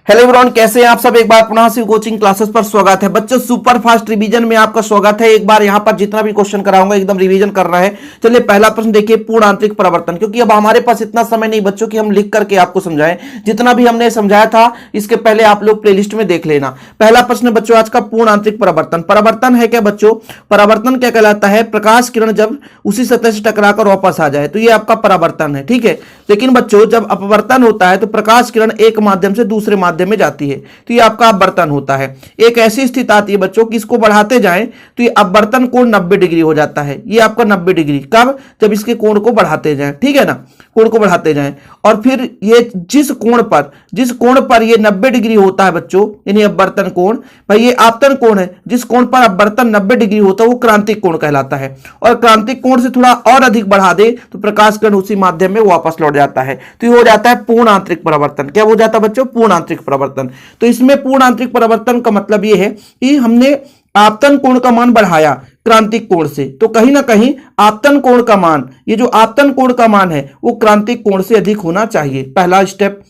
Hello everyone, कैसे हैं आप सब। एक बार पुनः से कोचिंग क्लासेस पर स्वागत है बच्चों। सुपर फास्ट रिवीजन में आपका स्वागत है। एक बार यहां पर जितना भी क्वेश्चन कराऊंगा एकदम रिवीजन करना है। चलिए पहला प्रश्न देखिए, पूर्ण आंतरिक परावर्तन। क्योंकि अब हमारे पास इतना समय नहीं बच्चों कि हम लिख करके आपको समझाएं। जितना भी हमने समझाया था इसके पहले आप लोग प्लेलिस्ट में देख लेना। पहला प्रश्न बच्चों आज का, पूर्ण आंतरिक परावर्तन। परावर्तन है क्या बच्चों? परावर्तन क्या कहलाता है? प्रकाश किरण जब उसी सतह से टकराकर वापस आ जाए तो ये आपका परावर्तन है, ठीक है। लेकिन बच्चों जब अपवर्तन होता है तो प्रकाश किरण एक माध्यम से दूसरे माध्यम में जाती है तो ये आपका अपवर्तन होता है। एक ऐसी स्थिति आती है बच्चों कि इसको बढ़ाते जाएं तो ये अपवर्तन कोण 90 डिग्री हो जाता है। ये आपका 90 डिग्री कब? जब इसके कोण को बढ़ाते जाएं, ठीक है ना, कोण को बढ़ाते जाएं। और फिर ये जिस कोण पर ये 90 डिग्री होता है बच्चों, यानी अपवर्तन कोण, भाई ये आपतन कोण है। जिस कोण पर अपवर्तन 90 डिग्री होता है वो क्रांतिक कोण कहलाता है। और क्रांतिक कोण से थोड़ा और अधिक बढ़ा दे तो प्रकाश किरण उसी माध्यम में वापस लौट जाता है। तो ये हो जाता है पूर्ण आंतरिक परावर्तन। क्या हो जाता है बच्चों? पूर्ण आंतरिक परावर्तन। तो इसमें पूर्ण आंतरिक परावर्तन का मतलब ये है कि हमने आपतन कोण का मान बढ़ाया क्रांतिक कोण से, तो कहीं ना कहीं आपतन कोण का मान, ये जो आपतन कोण का मान है वो क्रांतिक कोण से अधिक होना चाहिए। पहला स्टेप।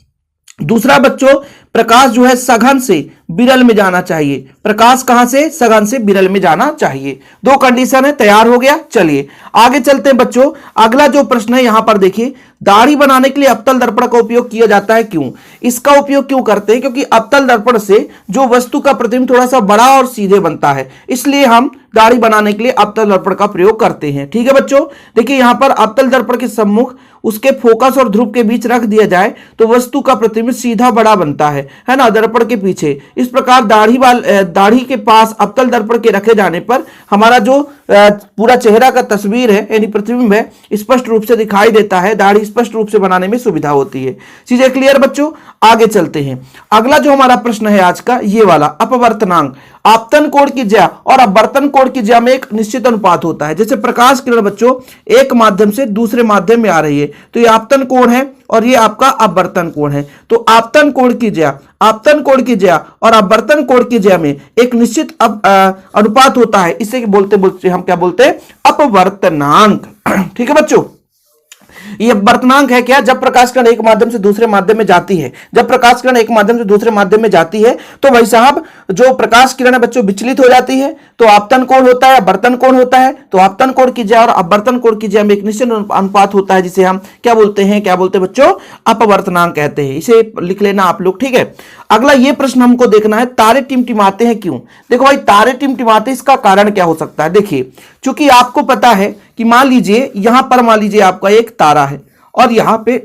दूसरा बच्चों, प्रकाश जो है सघन से विरल में जाना चाहिए। प्रकाश कहां से? सघन से विरल में जाना चाहिए। दो कंडीशन है, तैयार हो गया। चलिए आगे चलते हैं बच्चों। अगला जो प्रश्न है यहां पर देखिए, दाढ़ी बनाने के लिए अवतल दर्पण का उपयोग किया जाता है, क्यों? इसका उपयोग क्यों करते हैं? क्योंकि अवतल दर्पण से जो वस्तु का प्रतिबिंब थोड़ा सा बड़ा और सीधे बनता है, इसलिए हम दाढ़ी बनाने के लिए अवतल दर्पण का प्रयोग करते हैं, ठीक है बच्चों। देखिए यहां पर अवतल दर्पण के सम्मुख उसके फोकस और ध्रुव के बीच रख दिया जाए तो वस्तु का प्रतिबिंब सीधा बड़ा बनता है ना, दर्पण के पीछे। इस प्रकार दाढ़ी के पास अवतल दर्पण के रखे जाने पर हमारा जो पूरा चेहरा का तस्वीर है यानी प्रतिबिंब है स्पष्ट रूप से दिखाई देता है। दाढ़ी स्पष्ट रूप से बनाने में सुविधा होती है। चीजें क्लियर बच्चों? आगे चलते हैं। अगला जो हमारा प्रश्न है आज का, ये वाला, अपवर्तनांक। आपतन कोण की ज्या और अपवर्तन कोण की ज्या में एक निश्चित अनुपात होता है। जैसे प्रकाश किरण बच्चों एक माध्यम से दूसरे माध्यम में आ रही है तो ये आपतन कोण है और ये आपका अपवर्तन कोण है। तो आपतन कोण की ज्या और अपवर्तन कोण की ज्या में एक निश्चित अनुपात होता है। इसे बोलते हम क्या बोलते हैं? अपवर्तनांक, ठीक है बच्चों। ये अपवर्तनांक है क्या? जब प्रकाश किरण एक माध्यम से दूसरे माध्यम में जाती है, तो भाई साहब जो प्रकाश किरण है बच्चों विचलित हो जाती है तो आपतन कोण होता है, अपवर्तन कोण होता है। तो आपतन कोण की ज्या और अपवर्तन कोण की ज्या में एक निश्चित अनुपात होता है जिसे हम क्या बोलते हैं बच्चों? अपवर्तनांक कहते हैं। इसे लिख लेना आप लोग, ठीक है। अगला ये प्रश्न हमको देखना है, तारे टिमटिमाते हैं क्यों? देखो भाई तारे टिमटिमाते, इसका कारण क्या हो सकता है? देखिए चूंकि आपको पता है कि मान लीजिए यहां पर आपका एक तारा है और यहां पे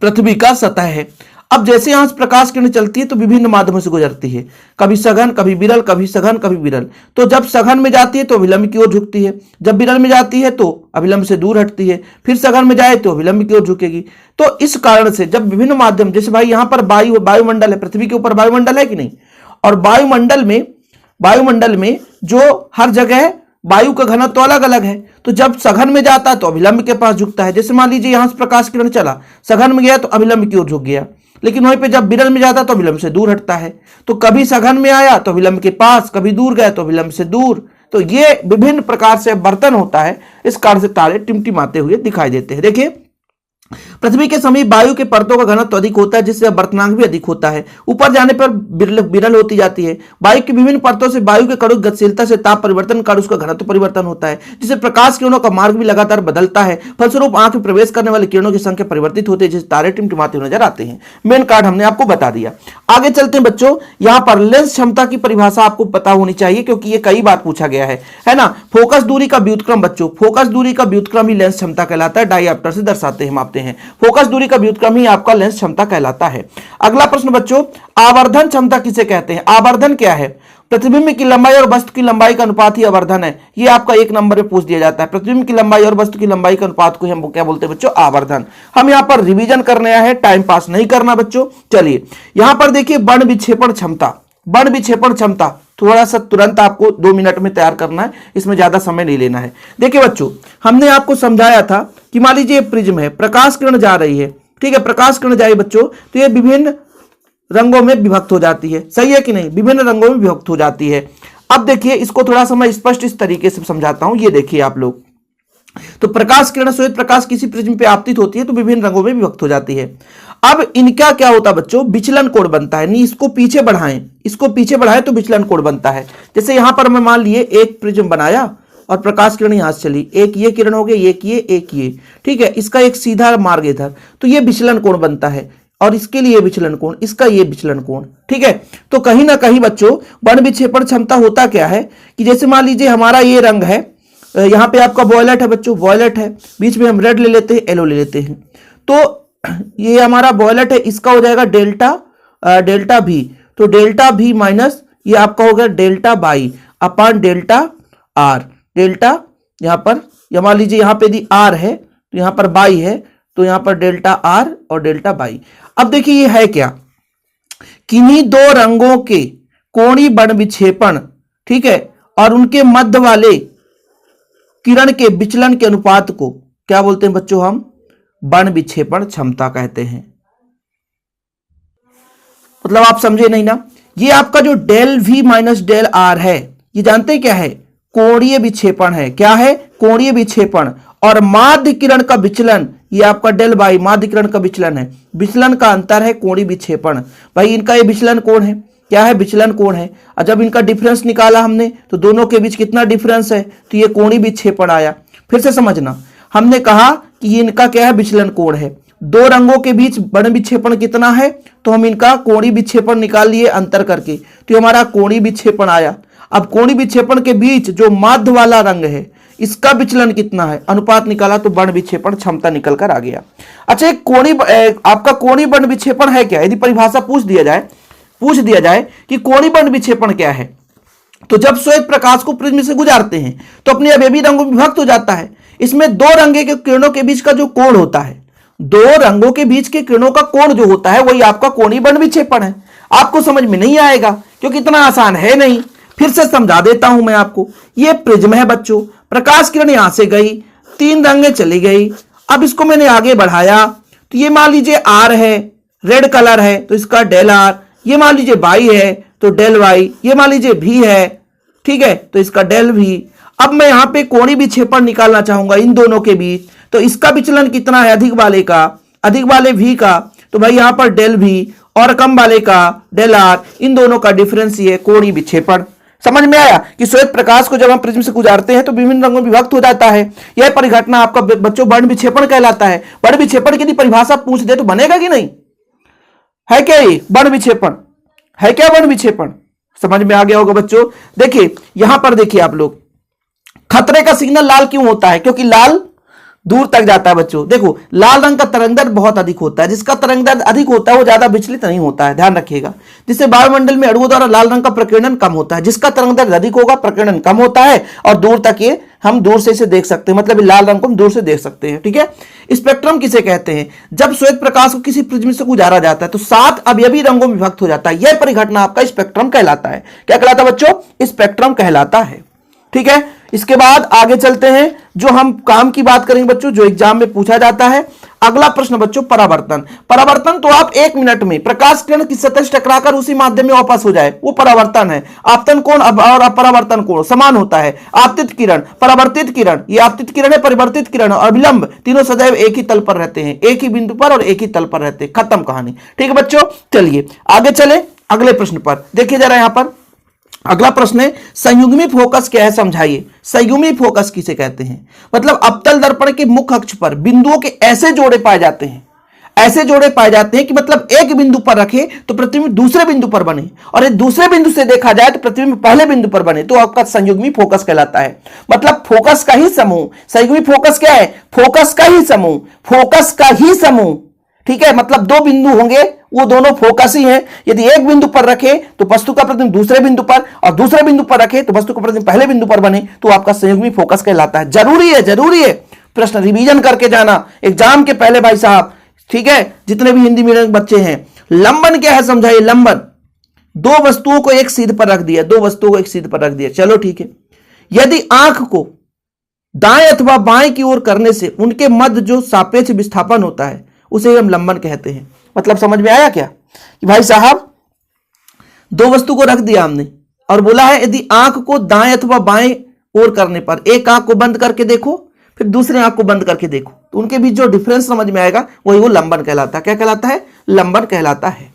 पृथ्वी का सतह है। अब जैसे यहां से प्रकाश किरण चलती है तो विभिन्न माध्यमों से गुजरती है, कभी सघन कभी विरल, कभी सघन कभी विरल। तो जब सघन में जाती है तो अभिलंब की ओर झुकती है, जब विरल में जाती है तो अभिलंब से दूर हटती है, फिर सघन में जाए तो अभिलंब की ओर झुकेगी। तो इस कारण से जब विभिन्न माध्यम, जैसे भाई यहां पर वायुमंडल है, पृथ्वी के ऊपर वायुमंडल है कि नहीं, और वायुमंडल में जो हर जगह वायु का घनत्व तो अलग अलग है। तो जब सघन में जाता है तो अभिलंब के पास झुकता है। जैसे मान लीजिए यहां से प्रकाश किरण चला, सघन में गया तो अभिलंब की ओर झुक गया, लेकिन वहीं पे जब विरल में जाता तो अभिलंब से दूर हटता है। तो कभी सघन में आया तो अभिलंब के पास, कभी दूर गया तो अभिलंब से दूर। तो ये विभिन्न प्रकार से बर्तन होता है, इस कारण से तारे टिमटिमाते हुए दिखाई देते हैं। देखिए पृथ्वी के समीप वायु के परतों का घनत्व अधिक होता है जिससे अपवर्तनांक भी अधिक होता है। ऊपर जाने पर विरल होती जाती है। वायु की विभिन्न परतों से वायु के कणों की गतिशीलता से ताप परिवर्तन कर उसका घनत्व परिवर्तन होता है, जिससे प्रकाश किरणों का मार्ग भी लगातार बदलता है। फलस्वरूप आंख में प्रवेश करने वाली किरणों की संख्या परिवर्तित होती है, जिससे तारे टिमटिमाते हुए नजर आते हैं। मेन कार्ड हमने आपको बता दिया। आगे चलते हैं बच्चों। यहां पर लेंस क्षमता की परिभाषा आपको पता होनी चाहिए क्योंकि ये कई बार पूछा गया है ना। फोकस दूरी का व्युत्क्रम बच्चों, फोकस दूरी का व्युत्क्रम ही लेंस क्षमता कहलाता है। डायऑप्टर से दर्शाते हैं, मापते हैं। फोकस दूरी का व्युत्क्रम ही आपका लेंस क्षमता कहलाता है। अगला प्रश्न बच्चों, आवर्धन क्षमता किसे कहते हैं? आवर्धन क्या है? प्रतिबिंब की लंबाई और वस्तु की लंबाई का अनुपात ही आवर्धन है। ये आपका एक नंबर में पूछ दिया जाता है। प्रतिबिंब की लंबाई और वस्तु की लंबाई के अनुपात को हम क्या बोलते हैं बच्चों? आवर्धन। हम यहां पर रिवीजन करने आए हैं, टाइम पास नहीं करना बच्चों। चलिए यहां पर देखिए बर्ण विक्षेपण क्षमता थोड़ा सा तुरंत आपको 2 मिनट में तैयार करना है, इसमें ज्यादा समय नहीं लेना है। देखिए बच्चों हमने आपको समझाया था कि मान लीजिए प्रिज्म है, प्रकाश किरण जा रही है, ठीक है, प्रकाश किरण जाए बच्चों तो ये विभिन्न रंगों में विभक्त हो जाती है, सही है कि नहीं? विभिन्न रंगों में विभक्त हो जाती है। अब देखिए इसको थोड़ा सा मैं स्पष्ट इस तरीके से समझाता हूं। ये देखिए आप लोग, तो प्रकाश किरण श्वेत प्रकाश किसी प्रिज्म पे आपतित होती है तो विभिन्न रंगों में विभक्त हो जाती है। अब इनका क्या होता है बच्चों, विचलन कोण बनता है। नहीं, इसको पीछे बढ़ाएं, इसको पीछे बढ़ाएं तो विचलन कोण बनता है। जैसे यहां पर मैं मान लिए एक प्रिज्म बनाया और प्रकाश किरण यहां से चली, एक ये किरण हो गई, एक ये, ठीक है, इसका एक सीधा मार्ग इधर, तो ये विचलन कोण बनता है। और इसके लिए विचलन कोण, इसका ये विचलन कोण, ठीक है। तो कहीं ना कहीं बच्चों बन विक्षेपण क्षमता होता क्या है कि जैसे मान लीजिए हमारा ये रंग है, यहां पे आपका वॉयलेट है बच्चों, वॉयलेट है, बीच में हम रेड ले लेते हैं, येलो ले लेते हैं, तो ये हमारा वॉयलेट है, इसका हो जाएगा डेल्टा भी, तो डेल्टा भी माइनस ये आपका हो गया delta by upon delta R. Delta यहां पर मान लीजिए यहां पे यदि आर है तो यहां पर बाई है, तो यहां पर डेल्टा आर और डेल्टा बाई। अब देखिए ये है क्या, किन्हीं दो रंगों के कोणीय बन विक्षेपण, ठीक है, और उनके मध्य वाले किरण के विचलन के अनुपात को क्या बोलते हैं बच्चों, हम बन विक्षेपण क्षमता कहते हैं। मतलब आप समझे नहीं ना, ये आपका जो del v minus del r है, ये जानते हैं क्या है, कोणीय विक्षेपण है। क्या है, कोणीय विक्षेपण। और माध्य किरण का विचलन, ये आपका डेल बाई माध्य किरण का विचलन है, विचलन का अंतर है कोणीय विक्षेपण। भाई इनका ये विचलन कोण है, क्या है, विचलन कोण है। और जब इनका डिफरेंस निकाला हमने तो दोनों के बीच कितना डिफरेंस है, तो ये कोणीय विक्षेपण आया। फिर से समझना, हमने कहा कि ये इनका क्या है, विचलन कोण है। दो रंगों के बीच बन विक्षेपण कितना है, तो हम इनका कोणीय विक्षेपण निकाल लिए अंतर करके, तो हमारा कोणीय विक्षेपण आया। अब कोणीय विक्षेपण के बीच जो माध्य वाला रंग है इसका विचलन कितना है, अनुपात निकाला तो बन विक्षेपण क्षमता निकल कर आ गया। अच्छा, एक आपका कोणीय बन विक्षेपण है क्या, यदि परिभाषा पूछ दिया जाए कि कोणीय बन विक्षेपण क्या है, तो जब श्वेत प्रकाश को प्रिज्म से गुजारते हैं तो अपने अवयवी रंगों में विभक्त हो जाता है। इसमें दो रंगे के किरणों के बीच का जो कोण होता है, दो रंगों के बीच के किरणों का कोण जो होता है वही आपका कोणीय बन विक्षेपण है। आपको समझ में नहीं आएगा क्योंकि इतना आसान है नहीं, फिर से समझा देता हूं मैं आपको। ये प्रिज्म है बच्चों, प्रकाश किरण यहां से गई, तीन रंगे चली गई, अब इसको मैंने आगे बढ़ाया तो ये मान लीजिए आर है, रेड कलर है तो इसका डेल आर, ये मान लीजिए वाई है तो डेल वाई, ये मान लीजिए भी है, ठीक है, तो इसका डेल भी। अब मैं यहां पे कोणीय विक्षेपण निकालना चाहूंगा इन दोनों के बीच, तो इसका विचलन कितना है, अधिक वाले भी का, तो भाई यहां पर डेल भी, और कम वाले का डेल आर, इन दोनों का डिफरेंस ये कोणीय विक्षेपण। समझ में आया कि श्वेत प्रकाश को जब हम प्रिज्म से गुजारते हैं तो विभिन्न रंगों में विभक्त हो जाता है। यह परिघटना आपका बच्चों बन विक्षेपण कहलाता है। बन विक्षेपण की यदि परिभाषा पूछ दे तो बनेगा कि नहीं, है क्या ये बन विक्षेपण, है क्या बन विक्षेपण, समझ में आ गया होगा बच्चों। देखिए यहां पर देखिए आप लोग, खतरे का सिग्नल लाल क्यों होता है, क्योंकि लाल दूर तक जाता है बच्चों। देखो लाल रंग का तरंगदैर्ध्य बहुत अधिक होता है, जिसका तरंगदैर्ध्य अधिक होता है वो ज्यादा विचलित नहीं होता है, ध्यान रखिएगा। जिससे वायुमंडल में अणुओं द्वारा लाल रंग का प्रकीर्णन कम होता है, जिसका तरंगदैर्ध्य अधिक होगा प्रकीर्णन कम होता है, और दूर तक ये हम दूर से इसे देख सकते हैं, मतलब लाल रंग को हम दूर से देख सकते हैं, ठीक है। स्पेक्ट्रम किसे कहते हैं, जब श्वेत प्रकाश को किसी प्रिज्म से गुजारा जाता है तो 7 अवयवी रंगों में विभक्त हो जाता है। यह परिघटना आपका स्पेक्ट्रम कहलाता है। क्या कहलाता है बच्चों, स्पेक्ट्रम कहलाता है, ठीक है। इसके बाद आगे चलते हैं, जो हम काम की बात करेंगे बच्चों, जो एग्जाम में पूछा जाता है। अगला प्रश्न बच्चों, परावर्तन। परावर्तन तो आप 1 मिनट में प्रकाश किरण की सतह से टकराकर उसी माध्यम में वापस हो जाए, वो परावर्तन है। आपतन कोण और अपरावर्तन कोण समान होता है। आपतित किरण, परावर्तित किरण, ये आपतित किरण है, परिवर्तित किरण और विलंब, तीनों सदैव एक ही तल पर रहते हैं, एक ही बिंदु पर और एक ही तल पर रहते हैं। खत्म कहानी, ठीक है बच्चों। चलिए आगे चले अगले प्रश्न पर। देखिए जरा यहां पर अगला प्रश्न है, संयुग्मी फोकस क्या है, समझाइए। संयुग्मी फोकस किसे कहते हैं, मतलब अवतल दर्पण के मुख्य अक्ष पर बिंदुओं के ऐसे जोड़े पाए जाते हैं, ऐसे जोड़े पाए जाते हैं कि मतलब एक बिंदु पर रखे तो प्रतिबिंब दूसरे बिंदु पर बने, और एक दूसरे बिंदु से देखा जाए तो प्रतिबिंब पहले बिंदु पर बने, तो आपका संयुग्मी फोकस कहलाता है। मतलब फोकस का ही समूह, संयुग्मी फोकस क्या है, फोकस का ही समूह, फोकस का ही समूह, ठीक है। मतलब दो बिंदु होंगे, वो दोनों फोकस ही हैं। यदि एक बिंदु पर रखे तो वस्तु का प्रतिबिंब दूसरे बिंदु पर, और दूसरे बिंदु पर रखे तो वस्तु का प्रतिबिंब पहले बिंदु पर बने, तो आपका संयुग्मी फोकस कहलाता है। जरूरी है, जरूरी है, प्रश्न रिवीजन करके जाना एग्जाम के पहले भाई साहब, ठीक है। जितने भी हिंदी मीडियम बच्चे हैं, लंबन क्या है समझाइए। लंबन, दो वस्तुओं को एक सीध पर रख दिया, दो वस्तुओं को एक सीध पर रख दिया, चलो ठीक है। यदि आंख को दाएं अथवा बाएं की ओर करने से उनके मध्य जो सापेक्ष विस्थापन होता है उसे हम लंबन कहते हैं। मतलब समझ में आया क्या कि भाई साहब, दो वस्तु को रख दिया हमने और बोला है यदि आंख को दाएं अथवा बाएं ओर करने पर, एक आंख को बंद करके देखो फिर दूसरे आंख को बंद करके देखो, तो उनके बीच जो डिफरेंस समझ में आएगा वही वो लंबन कहलाता है। क्या कहलाता है? लंबन कहलाता है।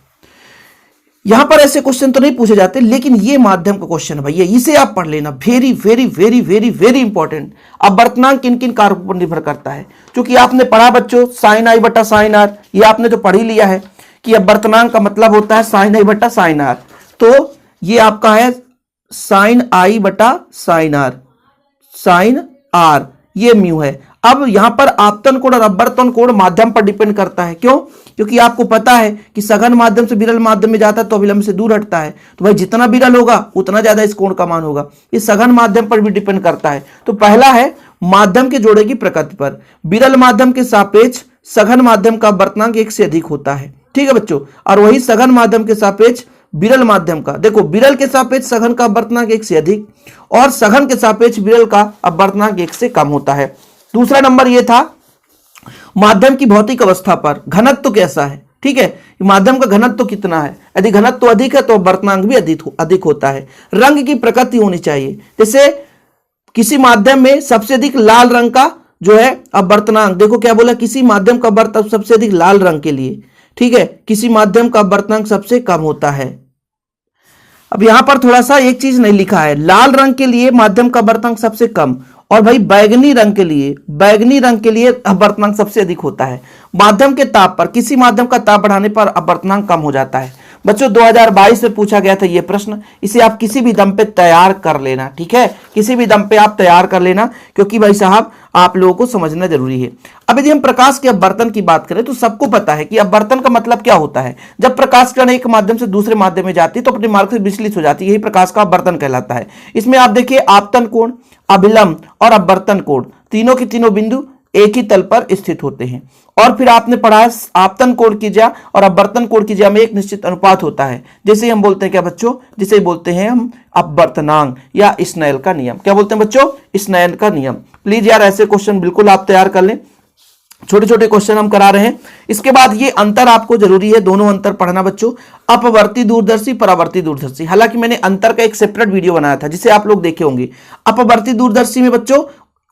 यहां पर ऐसे क्वेश्चन तो नहीं पूछे जाते, लेकिन ये माध्यम का क्वेश्चन है भैया, इसे आप पढ़ लेना। Very very very very very important. अपवर्तनांक किन किन कारकों पर निर्भर करता है? क्योंकि आपने पढ़ा बच्चों साइन आई बटा साइन आर, ये आपने तो पढ़ ही लिया है कि अपवर्तनांक का मतलब होता है साइन आई बटा साइन आर। तो ये आपका है साइन आई बटा साइन आर, साइन आर, ये म्यू है। अब यहां पर आपतन कोण और अपवर्तन कोण माध्यम पर डिपेंड करता है। क्यों? क्योंकि आपको पता है कि सघन माध्यम से विरल माध्यम में जाता है तो अभिलंब से दूर हटता है, तो भाई जितना विरल होगा उतना ज्यादा इस कोण का मान होगा। ये सघन माध्यम पर भी डिपेंड करता है। तो पहला है माध्यम के जोड़े की प्रकृति पर। विरल माध्यम के सापेक्ष सघन माध्यम का अपवर्तनांक 1 से अधिक होता है, ठीक है बच्चों। और वही सघन माध्यम के सापेक्ष विरल माध्यम का, देखो विरल के सापेक्ष सघन का अपवर्तनांक 1 से अधिक और सघन के सापेक्ष विरल का अपवर्तनांक 1 से कम होता है। दूसरा नंबर ये था माध्यम की भौतिक अवस्था पर घनत्व तो कैसा है, ठीक है, माध्यम का घनत्व तो कितना है। यदि घनत्व तो अधिक है तो अपवर्तनांक भी अधिक होता है। रंग की प्रकृति होनी चाहिए, जैसे किसी माध्यम में सबसे अधिक लाल रंग का जो है अपवर्तनांक, देखो क्या बोला, किसी माध्यम का अपवर्तनांक सबसे अधिक लाल रंग के लिए, ठीक है, किसी माध्यम का अपवर्तनांक सबसे कम होता है। अब यहां पर थोड़ा सा एक चीज नहीं लिखा है, लाल रंग के लिए माध्यम का अपवर्तनांक सबसे कम, और भाई बैगनी रंग के लिए अपवर्तनांक सबसे अधिक होता है। माध्यम के ताप पर, किसी माध्यम का ताप बढ़ाने पर अपवर्तनांक कम हो जाता है। बच्चों 2022 में पूछा गया था ये प्रश्न, इसे आप किसी भी दम पे तैयार कर लेना, ठीक है, किसी भी दम पे आप तैयार कर लेना, क्योंकि भाई साहब आप लोगों को समझना जरूरी है। अब यदि हम प्रकाश के अपवर्तन की बात करें तो सबको पता है कि अपवर्तन का मतलब क्या होता है। जब प्रकाश किरण एक माध्यम से दूसरे माध्यम में जाती है तो अपने मार्ग से विचलित हो जाती है, यही प्रकाश का अपवर्तन कहलाता है। इसमें आप देखिए आपतन कोण, अभिलंब और अपवर्तन कोण, तीनों के तीनों बिंदु एक ही तल पर स्थित होते हैं। और फिर आपने पढ़ा है आपतन कोण की ज्या और अपवर्तन कोण की ज्या में एक निश्चित अनुपात होता है, जैसे हम बोलते हैं क्या बच्चों, जिसे बोलते हैं हम अपवर्तनांक या स्नेल का नियम। क्या बोलते हैं बच्चों? स्नेल का नियम। प्लीज यार ऐसे क्वेश्चन बिल्कुल आप तैयार कर लें, छोटे छोटे क्वेश्चन हम करा रहे हैं। इसके बाद ये अंतर आपको जरूरी है, दोनों अंतर पढ़ना बच्चों, अपवर्ती दूरदर्शी, परावर्ती दूरदर्शी। हालांकि मैंने अंतर का एक सेपरेट वीडियो बनाया था जिसे आप लोग देखे होंगे। अपवर्ती दूरदर्शी में बच्चों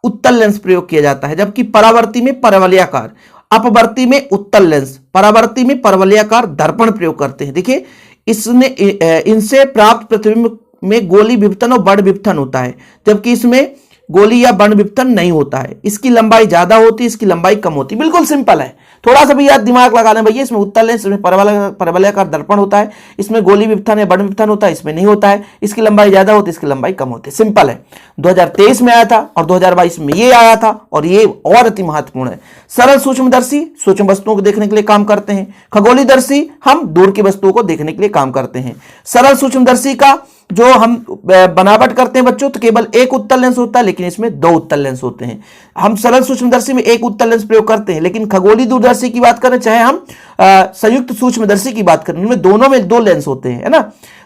उत्तल लेंस प्रयोग किया जाता है, जबकि परावर्ती में परवलयाकार, अपवर्ती में उत्तल लेंस, परावर्ती में परवलयाकार दर्पण प्रयोग करते हैं। देखिए इसने इनसे प्राप्त प्रतिबिंब में गोली विपतन और बड़ विपतन होता है, जबकि इसमें गोली या बड़ विपतन नहीं होता है। इसकी लंबाई ज्यादा होती है, इसकी लंबाई कम होती है। बिल्कुल सिंपल है, थोड़ा सा भी याद दिमाग लगा लें भैया। इसमें उत्तल लेंस, इसमें परवलयाकार दर्पण होता है, इसमें गोली विपतन या बड़ विपतन होता है, इसमें नहीं होता है। इसकी लंबाई ज्यादा होती है, इसकी लंबाई कम होती है। सिंपल है। 2023 में आया था और 2022 में ये आया था, और ये और अति महत्वपूर्ण है। सरल सूक्ष्मदर्शी सूक्ष्म वस्तुओं को देखने के लिए काम करते हैं। खगोलीदर्शी हम दूर की वस्तुओं को देखने के लिए काम करते हैं। सरल सूक्ष्मदर्शी का जो हम बनावट करते हैं बच्चों तो केवल एक उत्तल लेंस होता है, लेकिन इसमें दो उत्तल लेंस होते हैं। हम सरल सूक्ष्मदर्शी में एक उत्तल लेंस प्रयोग करते हैं, लेकिन खगोलीय दूरदर्शी की बात करें, चाहे हम संयुक्त सूक्ष्मदर्शी की बात करें, उनमें दोनों में दो लेंस होते हैं, है ना।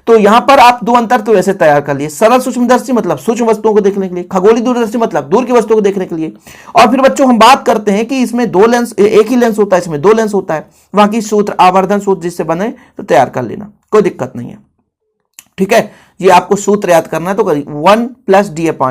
तो यहां पर आप दो अंतर तो ऐसे तैयार कर लिए। सरल सूक्ष्मदर्शी मतलब सूक्ष्म वस्तुओं को देखने के लिए, खगोलीय दूरदर्शी मतलब दूर की वस्तुओं को देखने के लिए। और फिर बच्चों हम बात करते हैं कि इसमें दो लेंस, एक ही लेंस होता है, इसमें दो लेंस होता है। वहां की सूत्र आवर्धन सूत्र जिससे बने तो तैयार कर लेना, कोई दिक्कत नहीं है, ठीक है। ये आपको सूत्र याद करना है तो करिए 1 + d/f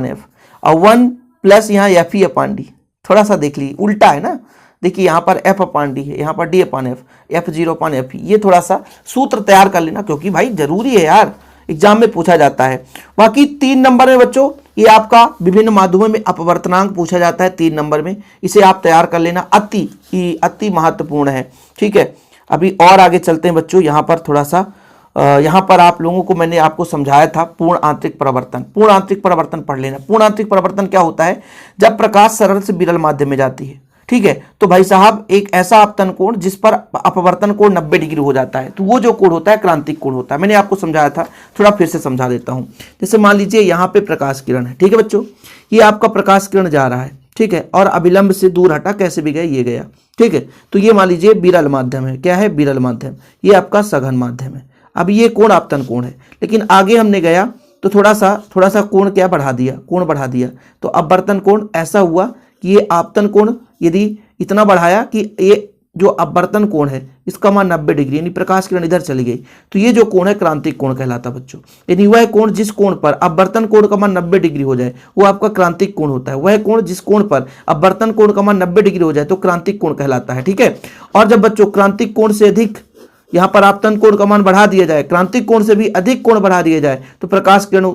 और 1 + यहाँ fe/d। थोड़ा सा देख लीजिए, उल्टा है ना, देखिए यहाँ पर f/d है, यहाँ पर d/f, f0/fe। ये थोड़ा सा सूत्र तैयार कर लेना, क्योंकि भाई जरूरी है यार, एग्जाम में पूछा जाता है। बाकी 3 नंबर में बच्चों ये आपका विभिन्न माध्यमों में अपवर्तनांक पूछा जाता है 3 नंबर में, इसे आप तैयार कर लेना, अति महत्वपूर्ण है, ठीक है। अभी और आगे चलते हैं बच्चों। यहाँ पर थोड़ा सा यहाँ पर आप लोगों को मैंने आपको समझाया था पूर्ण आंतरिक परावर्तन। पूर्ण आंतरिक परावर्तन पढ़ लेना। पूर्ण आंतरिक परावर्तन क्या होता है? जब प्रकाश सरल से विरल माध्यम में जाती है, ठीक है, तो भाई साहब एक ऐसा आपतन कोण जिस पर अपवर्तन कोण 90 डिग्री हो जाता है, तो वो जो कोण होता है क्रांतिक कोण होता है। मैंने आपको समझाया था, थोड़ा फिर से समझा देता हूं। जैसे मान लीजिए यहाँ पे प्रकाश किरण है, ठीक है बच्चों, ये आपका प्रकाश किरण जा रहा है, ठीक है, और अभिलंब से दूर हटा, कैसे भी गया ये गया, ठीक है। तो ये मान लीजिए विरल माध्यम है, क्या है? विरल माध्यम। ये आपका सघन माध्यम है। अब ये कोण आपतन कोण है, लेकिन आगे हमने गया तो थोड़ा सा कोण क्या बढ़ा दिया, कोण बढ़ा दिया, तो अपवर्तन कोण ऐसा हुआ कि ये आपतन कोण यदि इतना बढ़ाया कि ये जो अपवर्तन कोण है इसका मान 90 डिग्री, यानी प्रकाश किरण इधर चली गई तो ये जो कोण है क्रांतिक कोण कहलाता है बच्चों। यानी वह कोण जिस कोण पर अपवर्तन कोण का मान 90 डिग्री हो जाए वो आपका क्रांतिक कोण होता है। वह कोण जिस कोण पर अपवर्तन कोण का मान 90 डिग्री हो जाए तो क्रांतिक कोण कहलाता है। ठीक है, और जब बच्चों क्रांतिक कोण से अधिक, यहां पर आपतन कोण का मान बढ़ा दिया जाए, क्रांतिक कोण से भी अधिक कोण बढ़ा दिया जाए तो प्रकाश किरण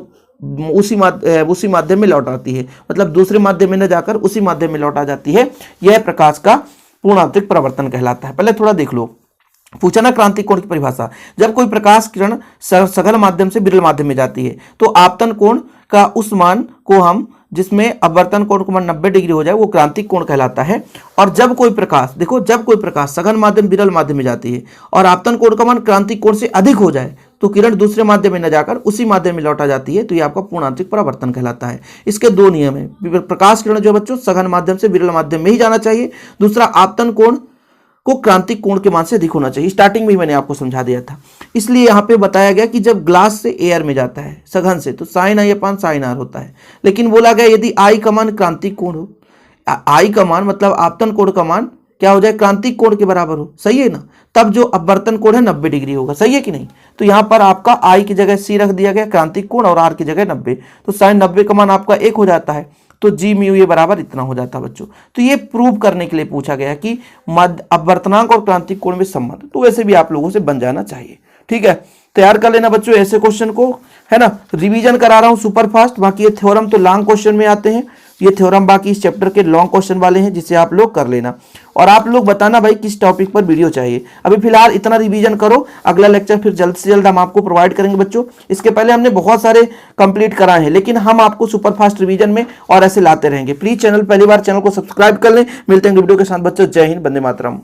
उसी माध्यम में लौट आती है, मतलब दूसरे माध्यम में न जाकर उसी माध्यम में लौट आ जाती है। यह प्रकाश का पूर्णांतरिक परावर्तन कहलाता है। पहले थोड़ा देख लो, पूछा ना क्रांतिक कोण की परिभाषा। जब कोई प्रकाश किरण सघन माध्यम से विरल माध्यम में जाती है तो आपतन कोण का उस मान को हम जिसमें अपवर्तन कोण का मान 90 डिग्री हो जाए वो क्रांतिक कोण कहलाता है। और जब कोई प्रकाश, देखो जब कोई प्रकाश सघन माध्यम विरल माध्यम में जाती है और आपतन कोण का मान क्रांतिक कोण से अधिक हो जाए तो किरण दूसरे माध्यम में न जाकर उसी माध्यम में लौटा जाती है, तो ये आपका पूर्णांतरिक परावर्तन कहलाता है। इसके दो नियम है, प्रकाश किरण जो बच्चों सघन माध्यम से विरल माध्यम में ही जाना चाहिए, दूसरा आपतन कोण को क्रांतिक कोण के मान से अधिक होना चाहिए। स्टार्टिंग में ही मैंने आपको समझा दिया था। इसलिए यहाँ पे बताया गया कि जब ग्लास से एयर में जाता है सघन से तो sine i upon sine r होता है, लेकिन बोला गया यदि आई का मान क्रांतिक कोण हो, आई का मान मतलब आपतन कोण का मान क्या हो जाए क्रांतिक कोण के बराबर हो, सही है ना, तब जो अपवर्तन कोण है 90 डिग्री होगा, सही है कि नहीं। तो यहाँ पर आपका आई की जगह सी रख दिया गया क्रांतिक कोण और आर की जगह 90, तो साइन 90 का मान आपका 1 हो जाता है, तो जी म्यू ये बराबर इतना हो जाता है बच्चों। तो ये प्रूव करने के लिए पूछा गया कि अपवर्तनांक और क्रांतिक कोण में संबंध, तो वैसे भी आप लोगों से बन जाना चाहिए। ठीक है, तैयार कर लेना बच्चों ऐसे क्वेश्चन को, है ना। रिवीजन करा रहा हूं सुपर फास्ट, बाकी ये थ्योरम तो लॉन्ग क्वेश्चन में आते हैं, ये थ्योरम बाकी इस चैप्टर के लॉन्ग क्वेश्चन वाले हैं जिसे आप लोग कर लेना। और आप लोग बताना भाई किस टॉपिक पर वीडियो चाहिए। अभी फिलहाल इतना रिवीजन करो, अगला लेक्चर फिर जल्द से जल्द हम आपको प्रोवाइड करेंगे बच्चों। इसके पहले हमने बहुत सारे कंप्लीट कराए हैं, लेकिन हम आपको सुपर फास्ट रिवीजन में और ऐसे लाते रहेंगे। प्लीज चैनल पहली बार चैनल को सब्सक्राइब कर लें। मिलते हैं वीडियो के साथ बच्चों, जय हिंद, वंदे मातरम।